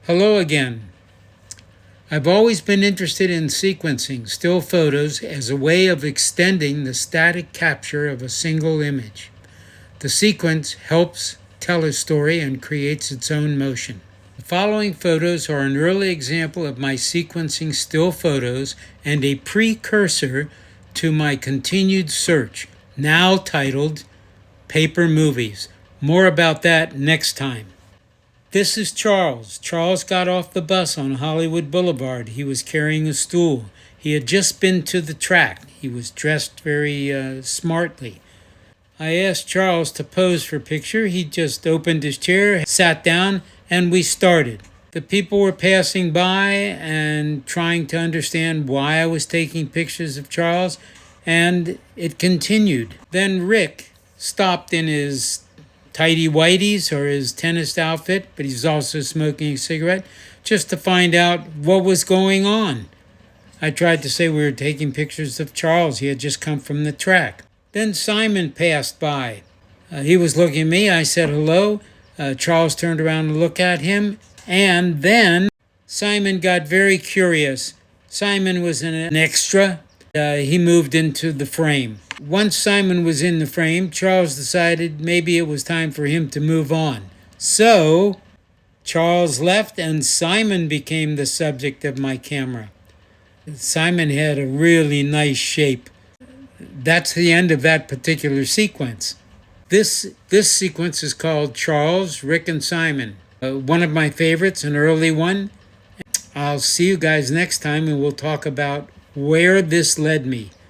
Hello again. I've always been interested in sequencing still photos as a way of extending the static capture of a single image. The sequence helps tell a story and creates its own motion. The following photos are an early example of my sequencing still photos and a precursor to my continued search, now titled Paper Movies. More about that next time. This is Charles. Charles got off the bus on Hollywood Blvd. He was carrying a stool. He had just been to the track. He was dressed very smartly. I asked Charles to pose for a picture. He just opened his chair, sat down, and we started. The people were passing by and trying to understand why I was taking pictures of Charles, and it continued. Then Rick stopped in his tidy whities or his tennis outfit, but he's also smoking a cigarette, just to find out what was going on. I tried to say we were taking pictures of Charles. He had just come from the track. Then Simon passed by. He was looking at me. I said hello. Charles turned around to look at him, and then Simon got very curious. Simon was an extra. He moved into the frame. Once Simon was in the frame, Charles decided maybe it was time for him to move on. So Charles left and Simon became the subject of my camera. Simon had a really nice shape. That's the end of that particular sequence. This sequence is called Charles, Rick, and Simon. One of my favorites, an early one. I'll see you guys next time and we'll talk about where this led me.